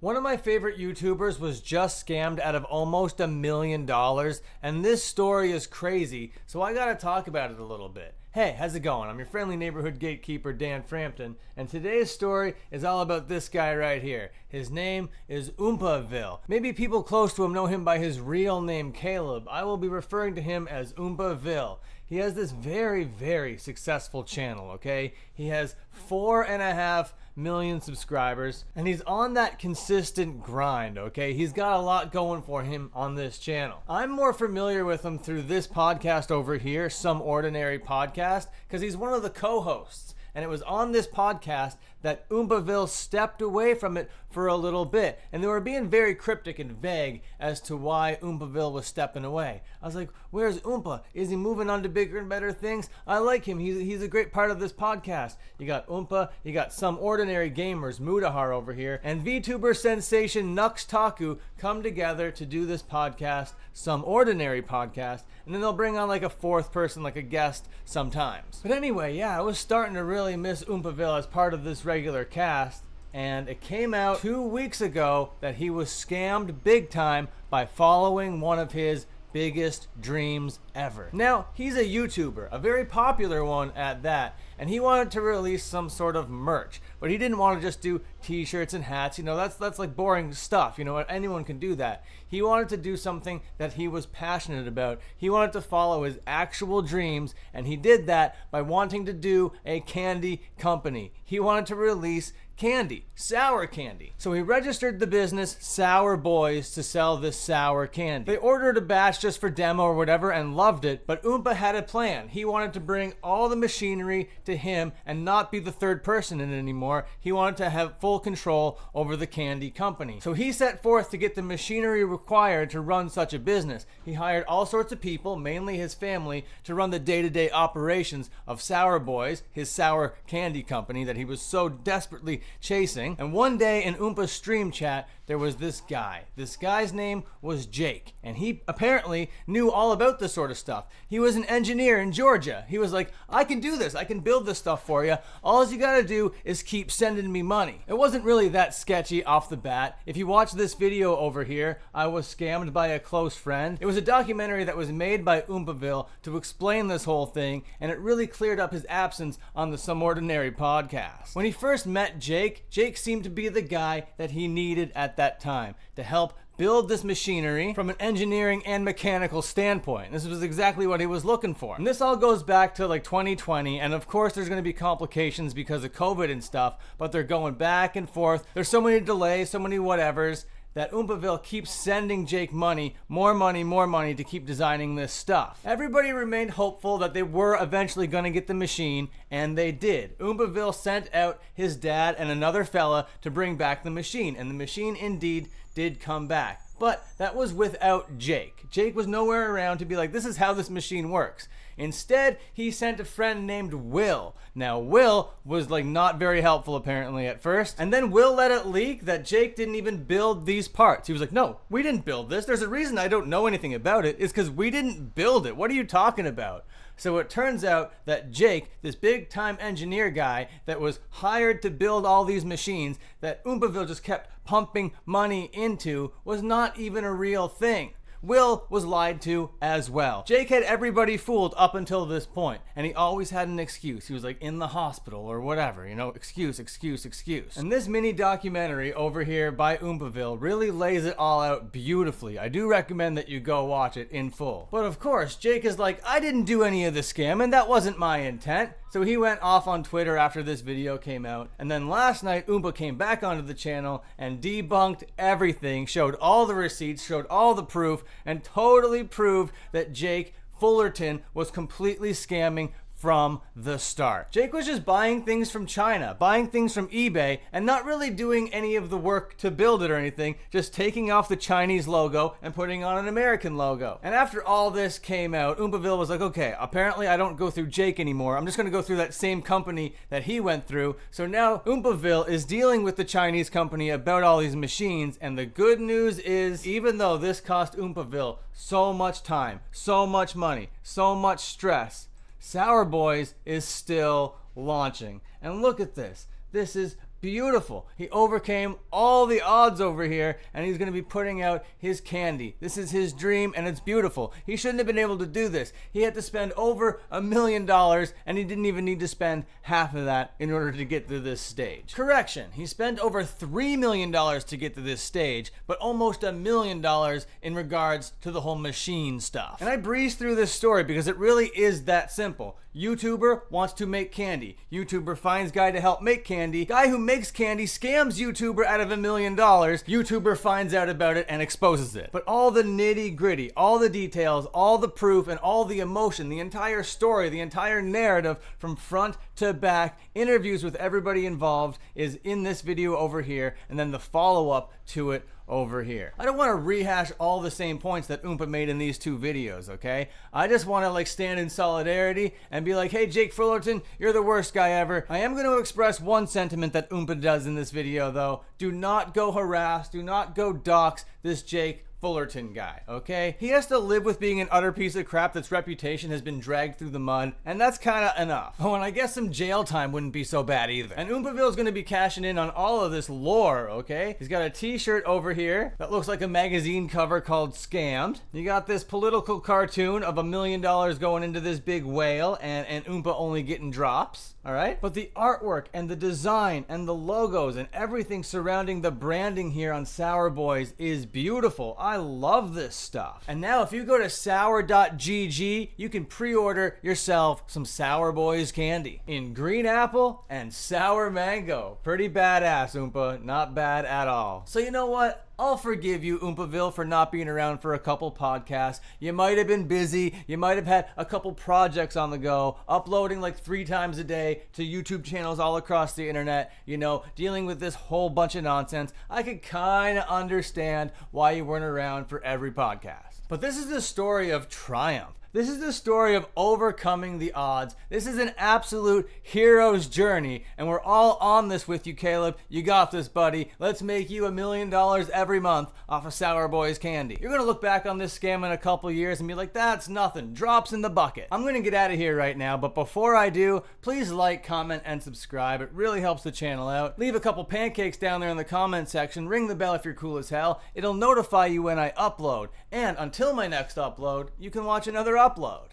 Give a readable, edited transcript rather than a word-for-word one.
One of my favorite YouTubers was just scammed out of almost $1 million, and this story is crazy, so I gotta talk about it a little bit. Hey, how's it going? I'm your friendly neighborhood gatekeeper, Dan Frampton, and today's story is all about this guy right here. His name is Oompaville. Maybe people close to him know him by his real name, Caleb. I will be referring to him as Oompaville. He has this very, very successful channel, okay? He has 4.5 million subscribers, and he's on that consistent grind, okay? He's got a lot going for him on this channel. I'm more familiar with him through this podcast over here, Some Ordinary Podcast, because he's one of the co-hosts. And it was on this podcast that Oompaville stepped away from it for a little bit. And they were being very cryptic and vague as to why Oompaville was stepping away. I was like, where's Oompa? Is he moving on to bigger and better things? I like him. He's a great part of this podcast. You got Oompa, you got Some Ordinary Gamers, Mudahar over here, and VTuber sensation Nux Taku come together to do this podcast, Some Ordinary Podcast, and then they'll bring on like a fourth person, like a guest sometimes. But anyway, yeah, I was starting to really miss Oompaville as part of this regular cast, and it came out 2 weeks ago that he was scammed big time by following one of his biggest dreams ever. Now, he's a YouTuber, a very popular one at that, and he wanted to release some sort of merch, but he didn't want to just do t-shirts and hats. You know, that's like boring stuff. You know, anyone can do that. He wanted to do something that he was passionate about. He wanted to follow his actual dreams, and he did that by wanting to do a candy company. He wanted to release candy, sour candy. So he registered the business Sour Boys to sell this sour candy. They ordered a batch just for demo or whatever and loved it, but Oompa had a plan. He wanted to bring all the machinery to him and not be the third person in it anymore. He wanted to have full control over the candy company. So he set forth to get the machinery required to run such a business. He hired all sorts of people, mainly his family, to run the day-to-day operations of Sour Boys, his sour candy company that he was so desperately chasing. And one day in Oompa's stream chat, there was this guy. This guy's name was Jake, and he apparently knew all about this sort of stuff. He was an engineer in Georgia. He was like, I can do this. I can build this stuff for you. All you gotta do is keep sending me money. It wasn't really that sketchy off the bat. If you watch this video over here, I was scammed by a close friend. It was a documentary that was made by Oompaville to explain this whole thing, and it really cleared up his absence on the Some Ordinary podcast. When he first met Jake seemed to be the guy that he needed at that time to help build this machinery from an engineering and mechanical standpoint. This was exactly what he was looking for. And this all goes back to like 2020, and of course there's going to be complications because of COVID and stuff, but they're going back and forth. There's so many delays, so many whatevers, that Oompaville keeps sending Jake money, more money to keep designing this stuff. Everybody remained hopeful that they were eventually going to get the machine, and they did. Oompaville sent out his dad and another fella to bring back the machine, and the machine indeed did come back. But that was without Jake. Jake was nowhere around to be like, this is how this machine works. Instead, he sent a friend named Will. Now, Will was like not very helpful apparently at first. And then Will let it leak that Jake didn't even build these parts. He was like, no, we didn't build this. There's a reason I don't know anything about it. It's because we didn't build it. What are you talking about? So it turns out that Jake, this big time engineer guy that was hired to build all these machines that Oompaville just kept pumping money into, was not even a real thing. Will was lied to as well. Jake had everybody fooled up until this point, and he always had an excuse. He was like in the hospital or whatever, you know, excuse. And this mini documentary over here by Oompaville really lays it all out beautifully. I do recommend that you go watch it in full. But of course, Jake is like, I didn't do any of the scam, and that wasn't my intent. So he went off on Twitter after this video came out, and then last night Oompa came back onto the channel and debunked everything, showed all the receipts, showed all the proof, and totally proved that Jake Fullerton was completely scamming from the start. Jake was just buying things from China, buying things from eBay, and not really doing any of the work to build it or anything, just taking off the Chinese logo and putting on an American logo. And after all this came out, Oompaville was like, okay, apparently I don't go through Jake anymore. I'm just gonna go through that same company that he went through. So now Oompaville is dealing with the Chinese company about all these machines, and the good news is, even though this cost Oompaville so much time, so much money, so much stress, Sour Boys is still launching. And look at this. This is beautiful. He overcame all the odds over here, and he's going to be putting out his candy. This is his dream, and it's beautiful. He shouldn't have been able to do this. He had to spend over $1 million, and he didn't even need to spend half of that in order to get to this stage. Correction, he spent over $3 million to get to this stage, but almost $1 million in regards to the whole machine stuff. And I breezed through this story because it really is that simple. YouTuber wants to make candy. YouTuber finds guy to help make candy. Guy who makes candy scams YouTuber out of $1 million. YouTuber finds out about it and exposes it. But all the nitty gritty, all the details, all the proof, and all the emotion, the entire story, the entire narrative from front to back, interviews with everybody involved is in this video over here, and then the follow-up to it over here. I don't want to rehash all the same points that Oompa made in these two videos, okay? I just want to stand in solidarity and be like, hey, Jake Fullerton, you're the worst guy ever. I am going to express one sentiment that Oompa does in this video, though. Do not go harass, do not go dox this Jake Fullerton guy, okay? He has to live with being an utter piece of crap that's reputation has been dragged through the mud, and that's kind of enough. Oh, and I guess some jail time wouldn't be so bad either. And Oompaville's gonna be cashing in on all of this lore, okay? He's got a t-shirt over here that looks like a magazine cover called Scammed. You got this political cartoon of $1 million going into this big whale and Oompa only getting drops, all right? But the artwork and the design and the logos and everything surrounding the branding here on Sour Boys is beautiful. I love this stuff. And now if you go to sour.gg, you can pre-order yourself some Sour Boys candy in green apple and sour mango. Pretty badass, Oompa. Not bad at all. So you know what? I'll forgive you, Oompaville, for not being around for a couple podcasts. You might have been busy. You might have had a couple projects on the go, uploading like 3 times a day to YouTube channels all across the internet, you know, dealing with this whole bunch of nonsense. I could kind of understand why you weren't around for every podcast. But this is the story of triumph. This is the story of overcoming the odds. This is an absolute hero's journey, and we're all on this with you, Caleb. You got this, buddy. Let's make you $1 million every month off of Sour Boys candy. You're gonna look back on this scam in a couple years and be like, that's nothing. Drops in the bucket. I'm gonna get out of here right now, but before I do, please like, comment, and subscribe. It really helps the channel out. Leave a couple pancakes down there in the comment section. Ring the bell if you're cool as hell. It'll notify you when I upload. And until my next upload, you can watch another upload.